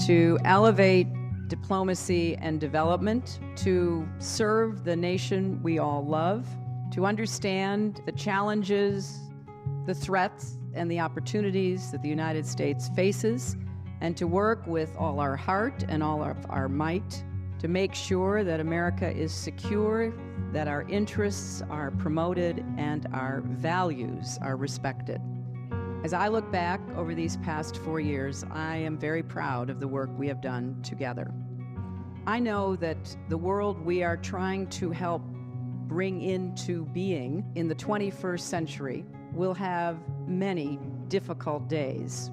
to elevate diplomacy and development, to serve the nation we all love, to understand the challenges, the threats, and the opportunities that the United States faces, and to work with all our heart and all of our might to make sure that America is secure, that our interests are promoted, and our values are respected. As I look back over these past 4 years, I am very proud of the work we have done together. I know that the world we are trying to help bring into being in the 21st century will have many difficult days.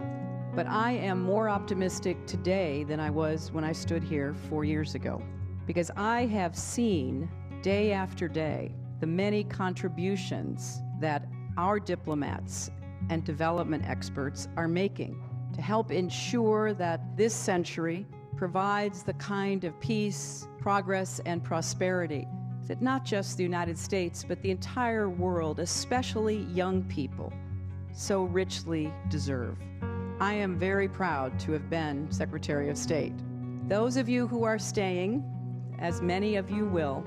But I am more optimistic today than I was when I stood here 4 years ago, because I have seen day after day the many contributions that our diplomats and development experts are making to help ensure that this century provides the kind of peace, progress, and prosperity that not just the United States, but the entire world, especially young people, so richly deserve. I am very proud to have been Secretary of State. Those of you who are staying, as many of you will,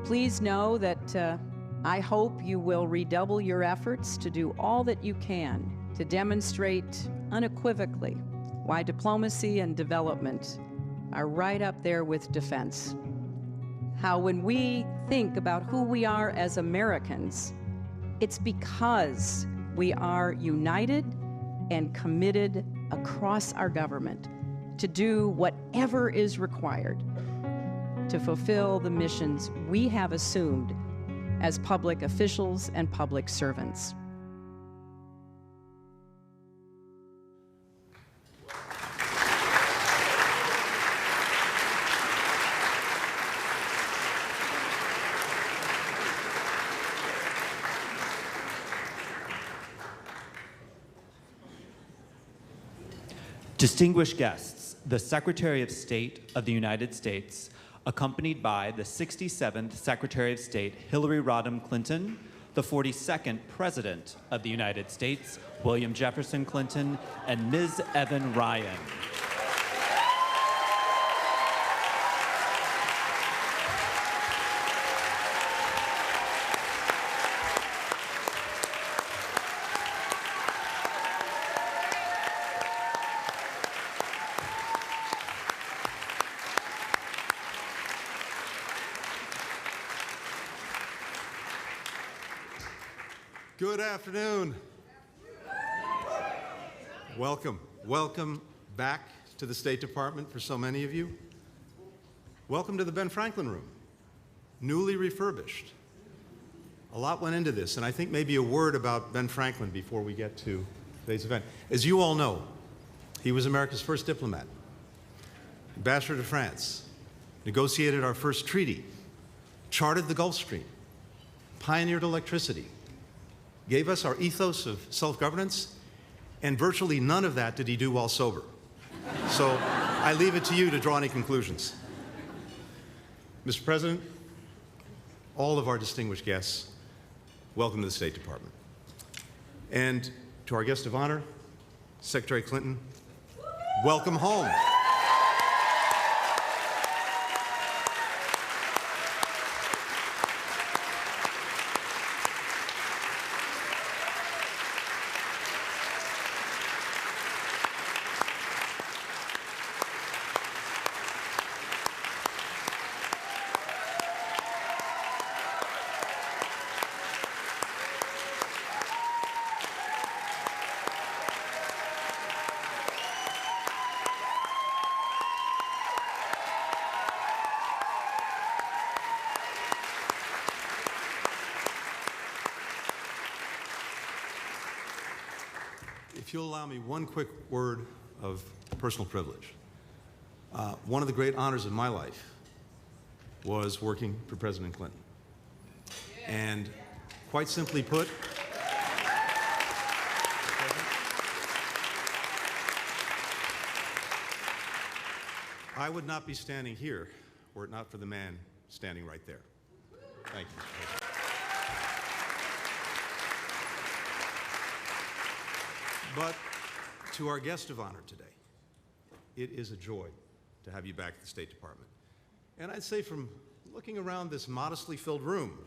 please know that I hope you will redouble your efforts to do all that you can to demonstrate unequivocally why diplomacy and development are right up there with defense. How when we think about who we are as Americans, it's because we are united and committed across our government to do whatever is required to fulfill the missions we have assumed as public officials and public servants. Distinguished guests, the Secretary of State of the United States, accompanied by the 67th Secretary of State, Hillary Rodham Clinton, the 42nd President of the United States, William Jefferson Clinton, and Ms. Evan Ryan. Good afternoon. Welcome. Welcome back to the State Department for so many of you. Welcome to the Ben Franklin Room, newly refurbished. A lot went into this, and I think maybe a word about Ben Franklin before we get to today's event. As you all know, he was America's first diplomat, ambassador to France, negotiated our first treaty, charted the Gulf Stream, pioneered electricity, gave us our ethos of self-governance, and virtually none of that did he do while sober. So I leave it to you to draw any conclusions. Mr. President, all of our distinguished guests, welcome to the State Department. And to our guest of honor, Secretary Clinton, welcome home. If you'll allow me one quick word of personal privilege. One of the great honors of my life was working for President Clinton. And quite simply put, I would not be standing here were it not for the man standing right there. Thank you, Mr. President. But to our guest of honor today, it is a joy to have you back at the State Department. And I'd say from looking around this modestly filled room,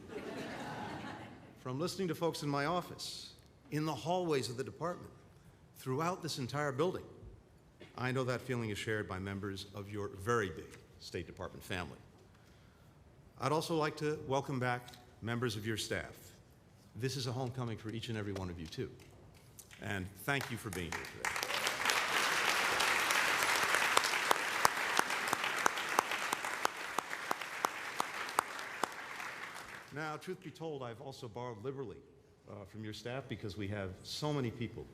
from listening to folks in my office, in the hallways of the department, throughout this entire building, I know that feeling is shared by members of your very big State Department family. I'd also like to welcome back members of your staff. This is a homecoming for each and every one of you, too. And thank you for being here today. Now, truth be told, I've also borrowed liberally from your staff because we have so many people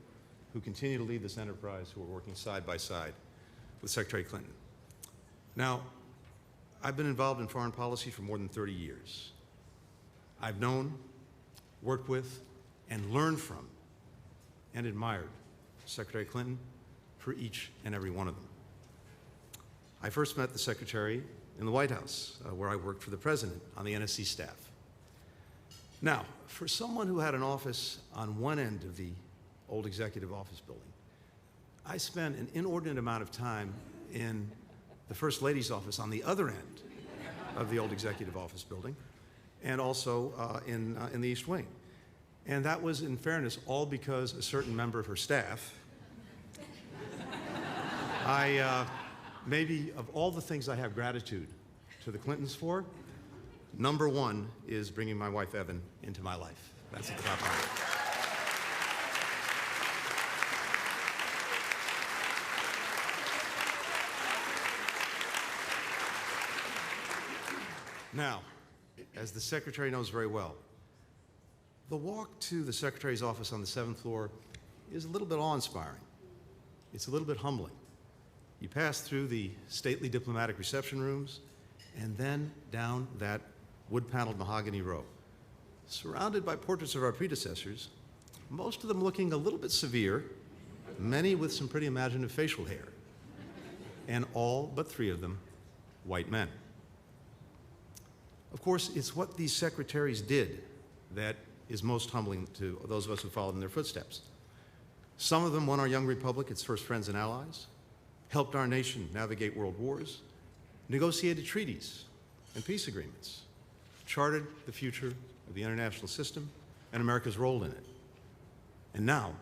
who continue to lead this enterprise who are working side by side with Secretary Clinton. Now, I've been involved in foreign policy for more than 30 years. I've known, worked with, and learned from and admired Secretary Clinton for each and every one of them. I first met the Secretary in the White House, where I worked for the President on the NSC staff. Now, for someone who had an office on one end of the old executive office building, I spent an inordinate amount of time in the First Lady's office on the other end of the old executive office building, and also in the East Wing. And that was, in fairness, all because a certain member of her staff, maybe of all the things I have gratitude to the Clintons for, number one is bringing my wife, Evan, into my life. That's at the top of it. Now, as the Secretary knows very well, the walk to the Secretary's office on the 7th floor is a little bit awe-inspiring. It's a little bit humbling. You pass through the stately diplomatic reception rooms and then down that wood-paneled mahogany row, surrounded by portraits of our predecessors, most of them looking a little bit severe, many with some pretty imaginative facial hair, and all but 3 of them white men. Of course, it's what these secretaries did that is most humbling to those of us who followed in their footsteps. Some of them won our young republic its first friends and allies, helped our nation navigate world wars, negotiated treaties and peace agreements, charted the future of the international system and America's role in it. And now,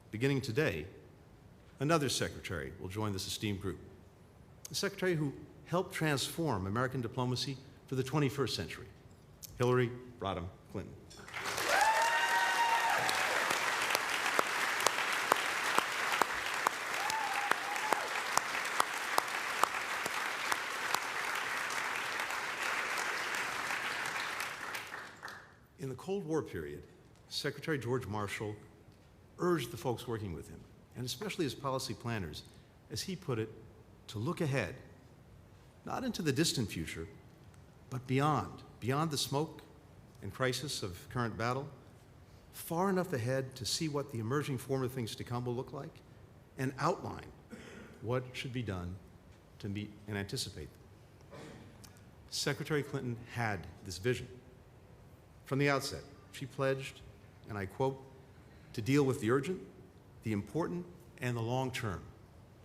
beginning today, another secretary will join this esteemed group, a secretary who helped transform American diplomacy for the 21st century, Hillary Rodham Clinton. In the Cold War period, Secretary George Marshall urged the folks working with him, and especially his policy planners, as he put it, to look ahead, not into the distant future, but beyond the smoke and crisis of current battle, far enough ahead to see what the emerging form of things to come will look like, and outline what should be done to meet and anticipate them. Secretary Clinton had this vision. From the outset, she pledged, and I quote, to deal with the urgent, the important, and the long term,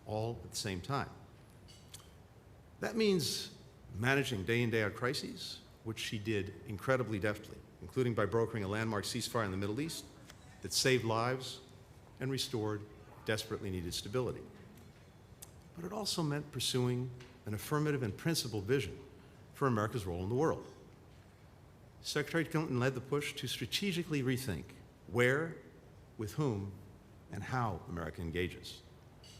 all at the same time. That means managing day in, day out crises, which she did incredibly deftly, including by brokering a landmark ceasefire in the Middle East that saved lives and restored desperately needed stability. But it also meant pursuing an affirmative and principled vision for America's role in the world. Secretary Clinton led the push to strategically rethink where, with whom, and how America engages,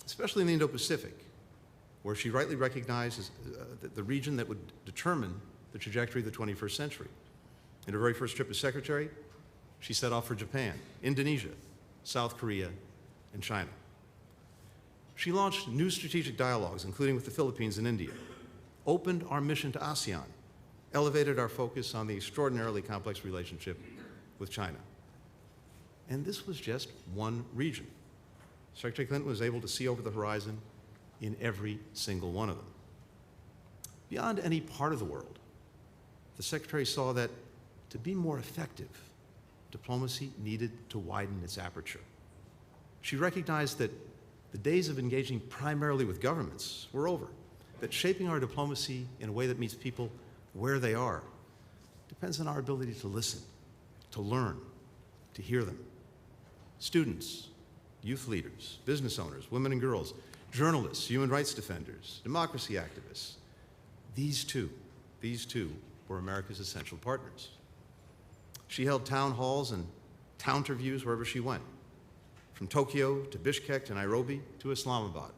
especially in the Indo-Pacific, where she rightly recognizes the region that would determine the trajectory of the 21st century. In her very first trip as Secretary, she set off for Japan, Indonesia, South Korea, and China. She launched new strategic dialogues, including with the Philippines and India, opened our mission to ASEAN, elevated our focus on the extraordinarily complex relationship with China. And this was just one region. Secretary Clinton was able to see over the horizon in every single one of them. Beyond any part of the world, the Secretary saw that to be more effective, diplomacy needed to widen its aperture. She recognized that the days of engaging primarily with governments were over, that shaping our diplomacy in a way that meets people where they are depends on our ability to listen, to learn, to hear them. Students, youth leaders, business owners, women and girls, journalists, human rights defenders, democracy activists, these two were America's essential partners. She held town halls and town interviews wherever she went, from Tokyo to Bishkek to Nairobi to Islamabad.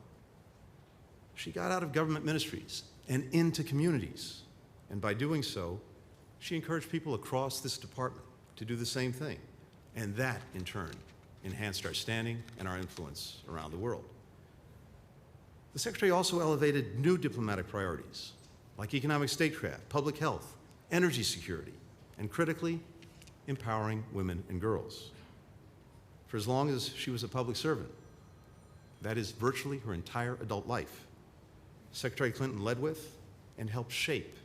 She got out of government ministries and into communities, and by doing so, she encouraged people across this department to do the same thing, and that, in turn, enhanced our standing and our influence around the world. The Secretary also elevated new diplomatic priorities, like economic statecraft, public health, energy security, and critically, empowering women and girls. For as long as she was a public servant, that is virtually her entire adult life, Secretary Clinton led with and helped shape,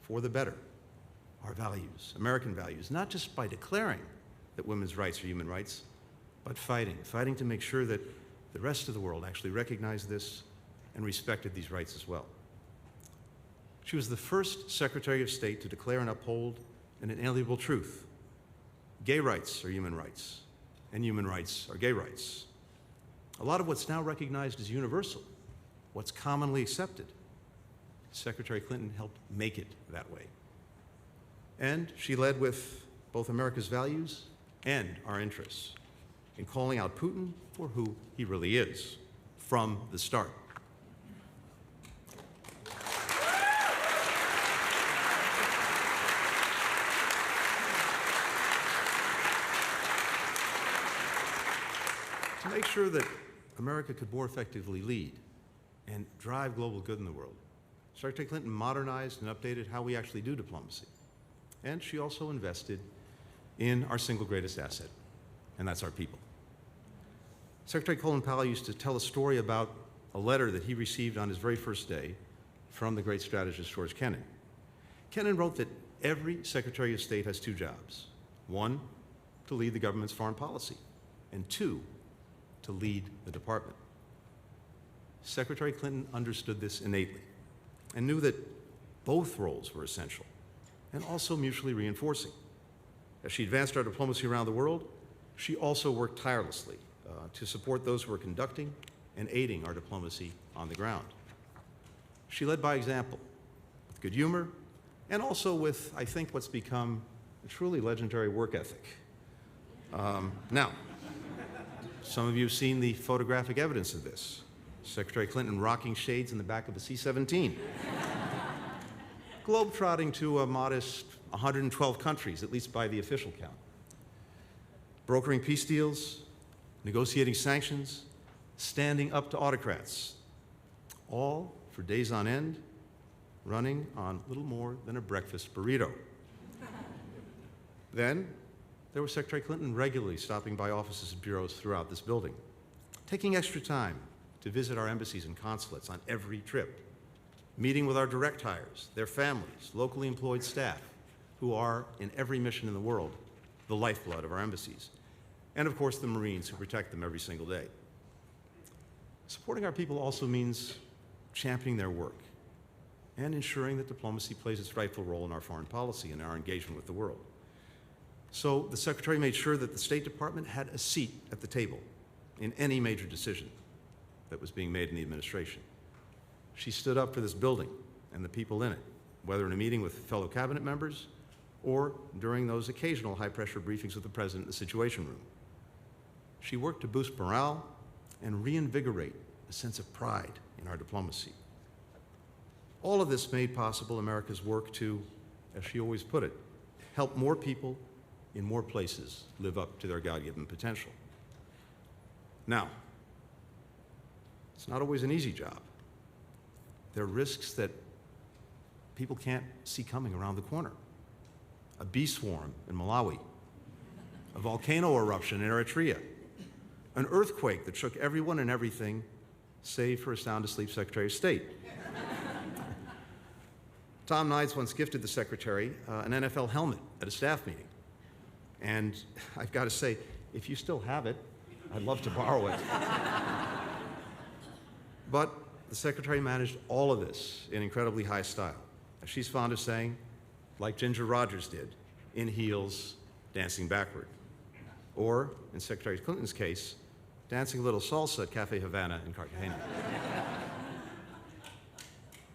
for the better, our values, American values, not just by declaring that women's rights are human rights, but fighting to make sure that the rest of the world actually recognized this and respected these rights as well. She was the first Secretary of State to declare and uphold an inalienable truth. Gay rights are human rights, and human rights are gay rights. A lot of what's now recognized as universal, what's commonly accepted, Secretary Clinton helped make it that way. And she led with both America's values and our interests in calling out Putin for who he really is from the start. To make sure that America could more effectively lead and drive global good in the world, Secretary Clinton modernized and updated how we actually do diplomacy. And she also invested in our single greatest asset, and that's our people. Secretary Colin Powell used to tell a story about a letter that he received on his very first day from the great strategist George Kennan. Kennan wrote that every Secretary of State has two jobs. One, to lead the government's foreign policy, and two, to lead the department. Secretary Clinton understood this innately and knew that both roles were essential and also mutually reinforcing. As she advanced our diplomacy around the world, she also worked tirelessly to support those who were conducting and aiding our diplomacy on the ground. She led by example, with good humor, and also with, I think, what's become a truly legendary work ethic. Now, some of you have seen the photographic evidence of this. Secretary Clinton rocking shades in the back of a C-17. Globetrotting to a modest 112 countries, at least by the official count. Brokering peace deals, negotiating sanctions, standing up to autocrats, all for days on end, running on little more than a breakfast burrito. Then, there was Secretary Clinton regularly stopping by offices and bureaus throughout this building, taking extra time to visit our embassies and consulates on every trip, meeting with our direct hires, their families, locally employed staff, who are, in every mission in the world, the lifeblood of our embassies, and of course the Marines who protect them every single day. Supporting our people also means championing their work and ensuring that diplomacy plays its rightful role in our foreign policy and our engagement with the world. So the Secretary made sure that the State Department had a seat at the table in any major decision that was being made in the administration. She stood up for this building and the people in it, whether in a meeting with fellow cabinet members or during those occasional high-pressure briefings with the President in the Situation Room. She worked to boost morale and reinvigorate a sense of pride in our diplomacy. All of this made possible America's work to, as she always put it, help more people in more places live up to their God-given potential. Now, it's not always an easy job. There are risks that people can't see coming around the corner. A bee swarm in Malawi, a volcano eruption in Eritrea, an earthquake that shook everyone and everything, save for a sound-asleep Secretary of State. Tom Nides once gifted the Secretary an NFL helmet at a staff meeting. And I've got to say, if you still have it, I'd love to borrow it. But the Secretary managed all of this in incredibly high style. As she's fond of saying, like Ginger Rogers did, in heels, dancing backward. Or, in Secretary Clinton's case, dancing a little salsa at Cafe Havana in Cartagena.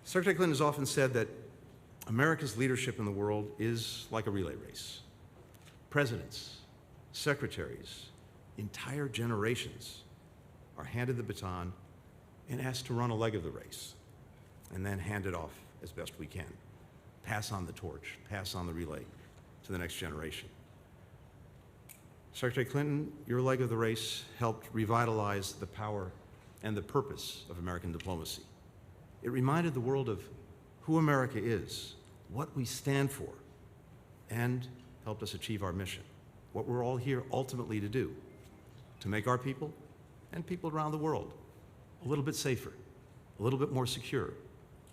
Secretary Clinton has often said that America's leadership in the world is like a relay race. Presidents, secretaries, entire generations are handed the baton and asked to run a leg of the race, and then hand it off as best we can. Pass on the torch, pass on the relay to the next generation. Secretary Clinton, your leg of the race helped revitalize the power and the purpose of American diplomacy. It reminded the world of who America is, what we stand for, and helped us achieve our mission, what we're all here ultimately to do, to make our people and people around the world a little bit safer, a little bit more secure,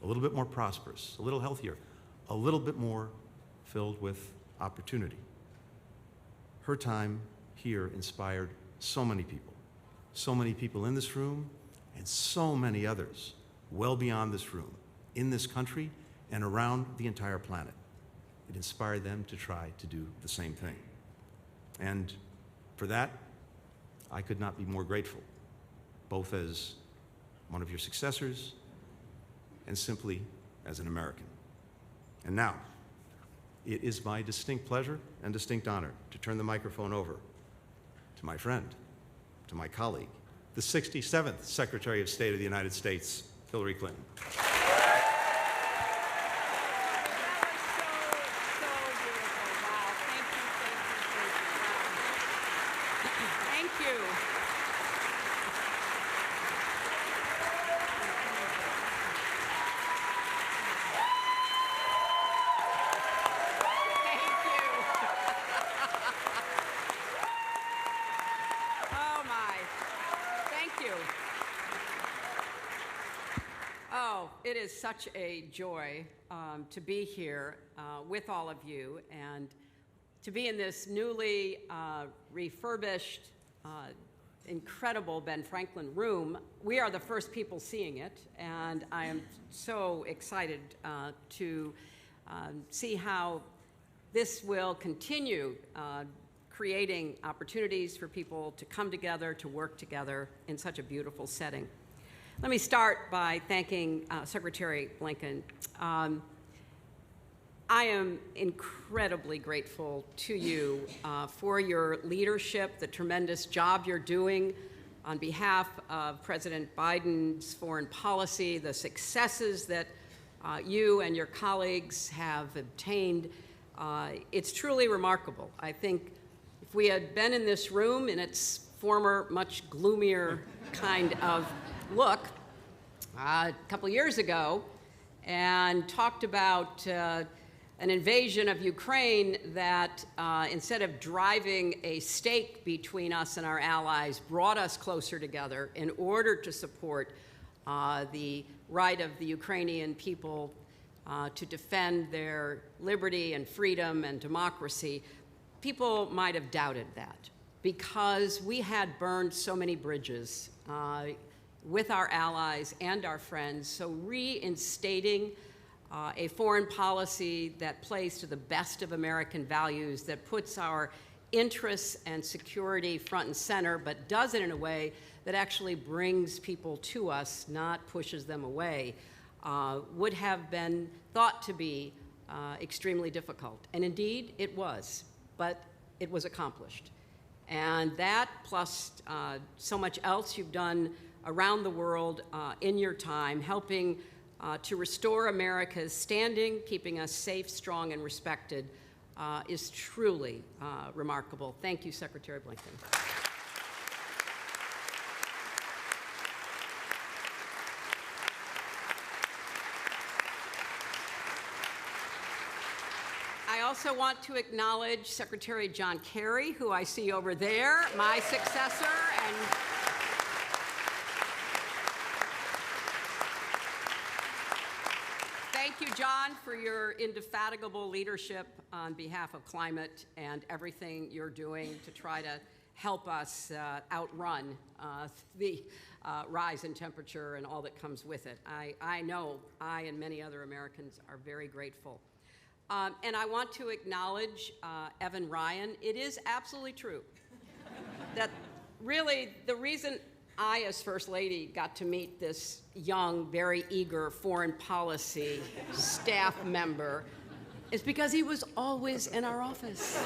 a little bit more prosperous, a little healthier, a little bit more filled with opportunity. Her time here inspired so many people in this room, and so many others well beyond this room, in this country and around the entire planet. It inspired them to try to do the same thing. And for that, I could not be more grateful, both as one of your successors and simply as an American. And now, it is my distinct pleasure and distinct honor to turn the microphone over to my friend, to my colleague, the 67th Secretary of State of the United States, Hillary Clinton. It is such a joy to be here with all of you and to be in this newly refurbished, incredible Ben Franklin room. We are the first people seeing it, and I am so excited to see how this will continue creating opportunities for people to come together, to work together in such a beautiful setting. Let me start by thanking Secretary Blinken. I am incredibly grateful to you for your leadership, the tremendous job you're doing on behalf of President Biden's foreign policy, the successes that you and your colleagues have obtained. It's truly remarkable. I think if we had been in this room in its former, much gloomier kind of look a couple years ago and talked about an invasion of Ukraine that instead of driving a stake between us and our allies, brought us closer together in order to support the right of the Ukrainian people to defend their liberty and freedom and democracy. People might have doubted that because we had burned so many bridges with our allies and our friends, so reinstating a foreign policy that plays to the best of American values, that puts our interests and security front and center, but does it in a way that actually brings people to us, not pushes them away, would have been thought to be extremely difficult. And indeed, it was, but it was accomplished. And that, plus so much else you've done around the world in your time, helping to restore America's standing, keeping us safe, strong, and respected, is truly remarkable. Thank you, Secretary Blinken. I also want to acknowledge Secretary John Kerry, who I see over there, my successor, and thank you, John, for your indefatigable leadership on behalf of climate and everything you're doing to try to help us outrun the rise in temperature and all that comes with it. I know I and many other Americans are very grateful. And I want to acknowledge Evan Ryan. It is absolutely true that really the reason I, as First Lady, got to meet this young, very eager foreign policy staff member is because he was always in our office.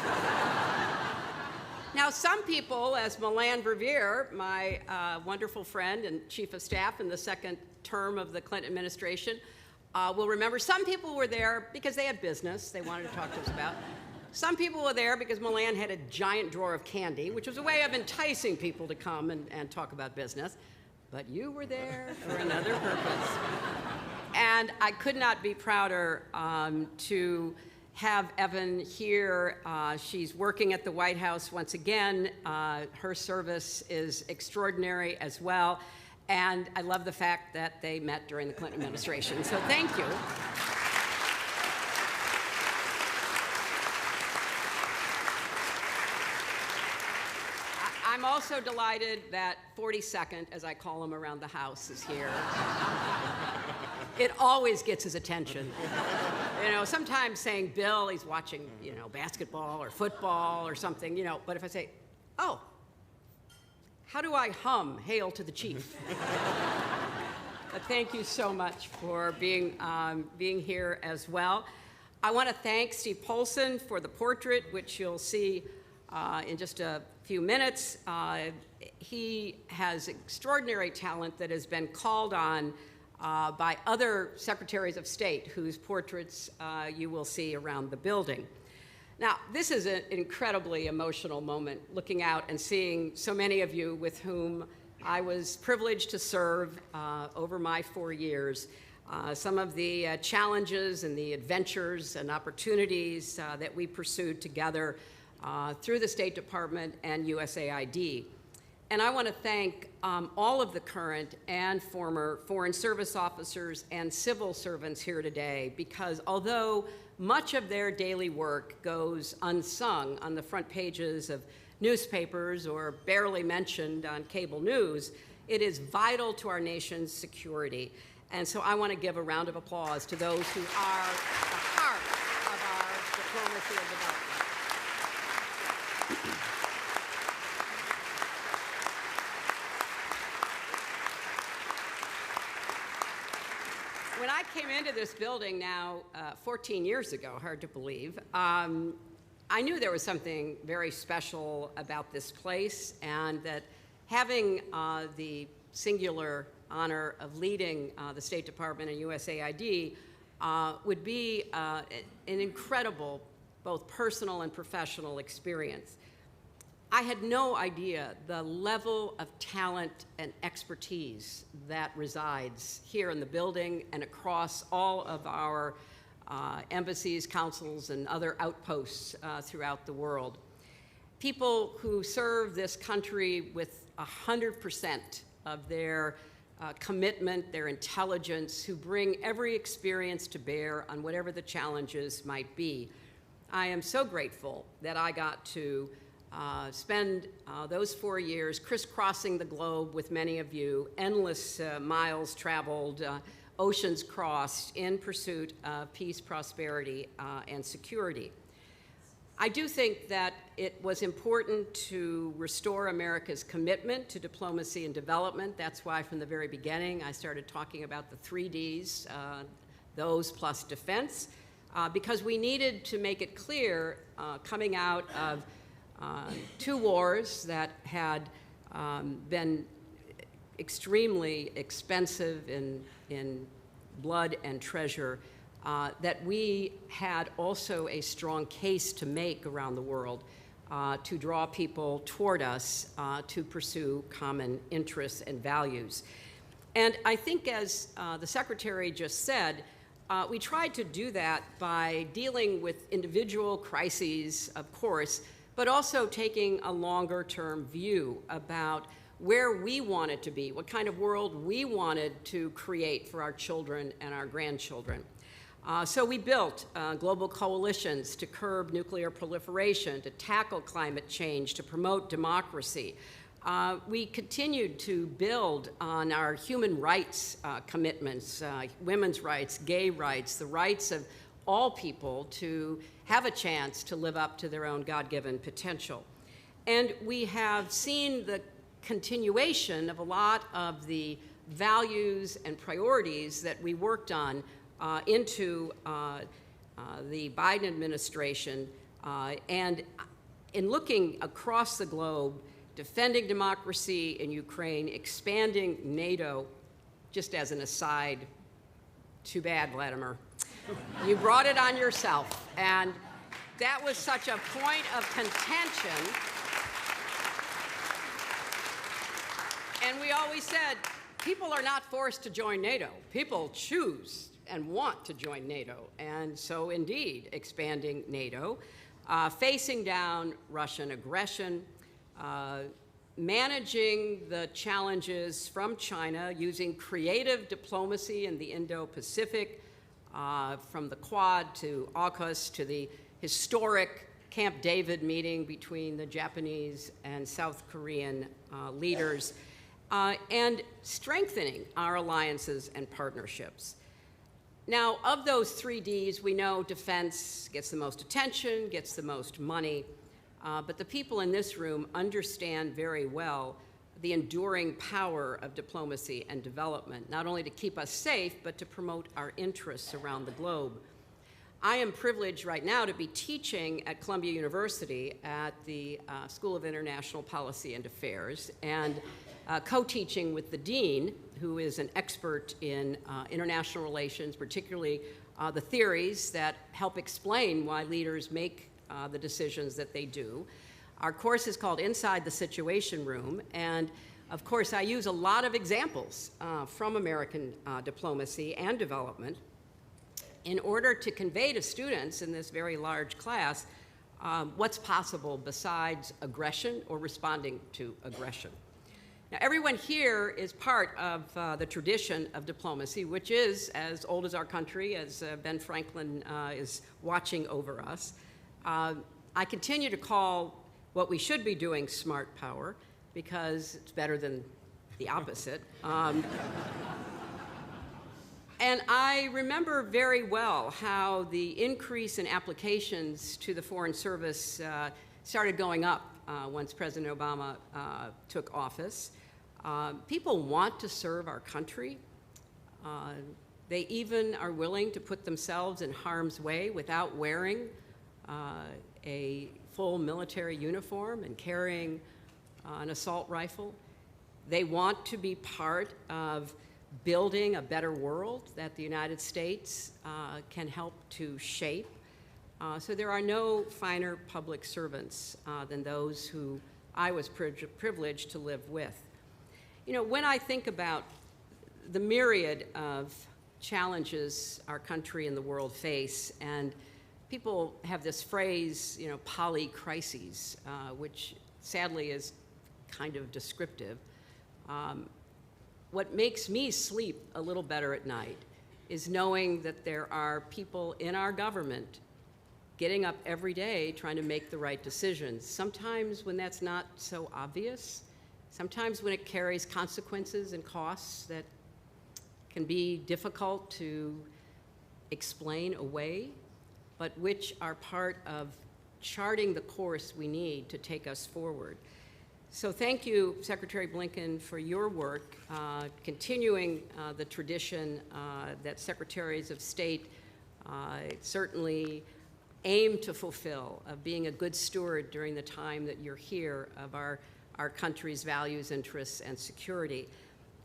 Now, some people, as Milan Verveer, my wonderful friend and chief of staff in the second term of the Clinton administration, will remember some people were there because they had business they wanted to talk to us about. Some people were there because Milan had a giant drawer of candy, which was a way of enticing people to come and talk about business. But you were there for another purpose. And I could not be prouder to have Evan here. She's working at the White House once again. Her service is extraordinary as well. And I love the fact that they met during the Clinton administration. So thank you. I'm also delighted that 42nd, as I call him around the house, is here. It always gets his attention. You know, sometimes saying Bill, he's watching, you know, basketball or football or something, you know, but if I say, oh, how do I hum Hail to the Chief? But thank you so much for being here as well. I want to thank Steve Polson for the portrait, which you'll see in just a few minutes. He has extraordinary talent that has been called on by other secretaries of state whose portraits you will see around the building. Now, this is an incredibly emotional moment, looking out and seeing so many of you with whom I was privileged to serve over my 4 years. Some of the challenges and the adventures and opportunities that we pursued together through the State Department and USAID. And I want to thank all of the current and former Foreign Service officers and civil servants here today, because although much of their daily work goes unsung on the front pages of newspapers or barely mentioned on cable news, it is vital to our nation's security. And so I want to give a round of applause to those who are a part of our diplomacy and development. When I came into this building now 14 years ago, hard to believe, I knew there was something very special about this place, and that having the singular honor of leading the State Department and USAID would be an incredible, both personal and professional experience. I had no idea the level of talent and expertise that resides here in the building and across all of our embassies, consuls, and other outposts throughout the world. People who serve this country with 100% of their commitment, their intelligence, who bring every experience to bear on whatever the challenges might be. I am so grateful that I got to spend those 4 years crisscrossing the globe with many of you, endless miles traveled, oceans crossed in pursuit of peace, prosperity, and security. I do think that it was important to restore America's commitment to diplomacy and development. That's why from the very beginning I started talking about the 3 Ds, those plus defense, because we needed to make it clear coming out of 2 wars that had been extremely expensive in blood and treasure, that we had also a strong case to make around the world to draw people toward us to pursue common interests and values. And I think, as the Secretary just said, we tried to do that by dealing with individual crises, of course, but also taking a longer-term view about where we wanted to be, what kind of world we wanted to create for our children and our grandchildren. So we built global coalitions to curb nuclear proliferation, to tackle climate change, to promote democracy. We continued to build on our human rights commitments, women's rights, gay rights, the rights of all people to have a chance to live up to their own God-given potential. And we have seen the continuation of a lot of the values and priorities that we worked on into the Biden administration. And in looking across the globe, defending democracy in Ukraine, expanding NATO, just as an aside, too bad, Vladimir. You brought it on yourself, and that was such a point of contention. And we always said, people are not forced to join NATO. People choose and want to join NATO. And so indeed, expanding NATO, facing down Russian aggression, managing the challenges from China using creative diplomacy in the Indo-Pacific, from the Quad to AUKUS to the historic Camp David meeting between the Japanese and South Korean leaders, and strengthening our alliances and partnerships. Now, of those 3 Ds, we know defense gets the most attention, gets the most money, but the people in this room understand very well the enduring power of diplomacy and development, not only to keep us safe, but to promote our interests around the globe. I am privileged right now to be teaching at Columbia University at the School of International Policy and Affairs, and co-teaching with the dean, who is an expert in international relations, particularly the theories that help explain why leaders make the decisions that they do. Our course is called Inside the Situation Room, and of course I use a lot of examples from American diplomacy and development in order to convey to students in this very large class what's possible besides aggression or responding to aggression. Now, everyone here is part of the tradition of diplomacy, which is as old as our country, as Ben Franklin is watching over us. I continue to call what we should be doing smart power, because it's better than the opposite. And I remember very well how the increase in applications to the Foreign Service started going up once President Obama took office. People want to serve our country. They even are willing to put themselves in harm's way without wearing a full military uniform and carrying an assault rifle. They want to be part of building a better world that the United States can help to shape. So there are no finer public servants than those who I was privileged to live with. You know, when I think about the myriad of challenges our country and the world face, and people have this phrase, you know, polycrises, which sadly is kind of descriptive. What makes me sleep a little better at night is knowing that there are people in our government getting up every day trying to make the right decisions, sometimes when that's not so obvious, sometimes when it carries consequences and costs that can be difficult to explain away, but which are part of charting the course we need to take us forward. So thank you, Secretary Blinken, for your work, continuing the tradition that Secretaries of State certainly aim to fulfill, of being a good steward during the time that you're here of our country's values, interests, and security.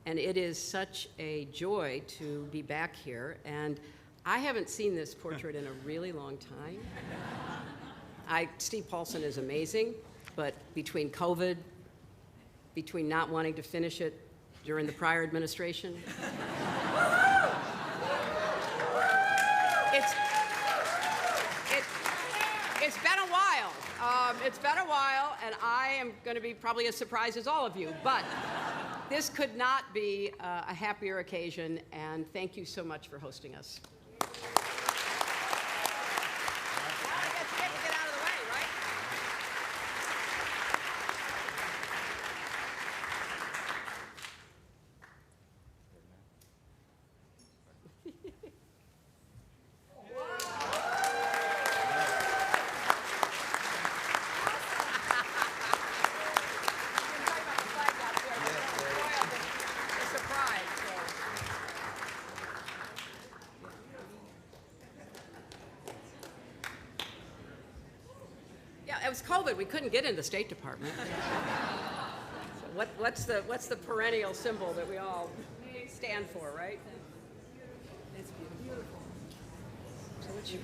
And it is such a joy to be back here. And I haven't seen this portrait in a really long time. Steve Paulson is amazing, but between COVID, between not wanting to finish it during the prior administration, it's been a while. It's been a while, and I am going to be probably as surprised as all of you, but this could not be a happier occasion, and thank you so much for hosting us. was COVID. We couldn't get in the State Department. So what's the perennial symbol that we all stand for, right? It's beautiful. So what you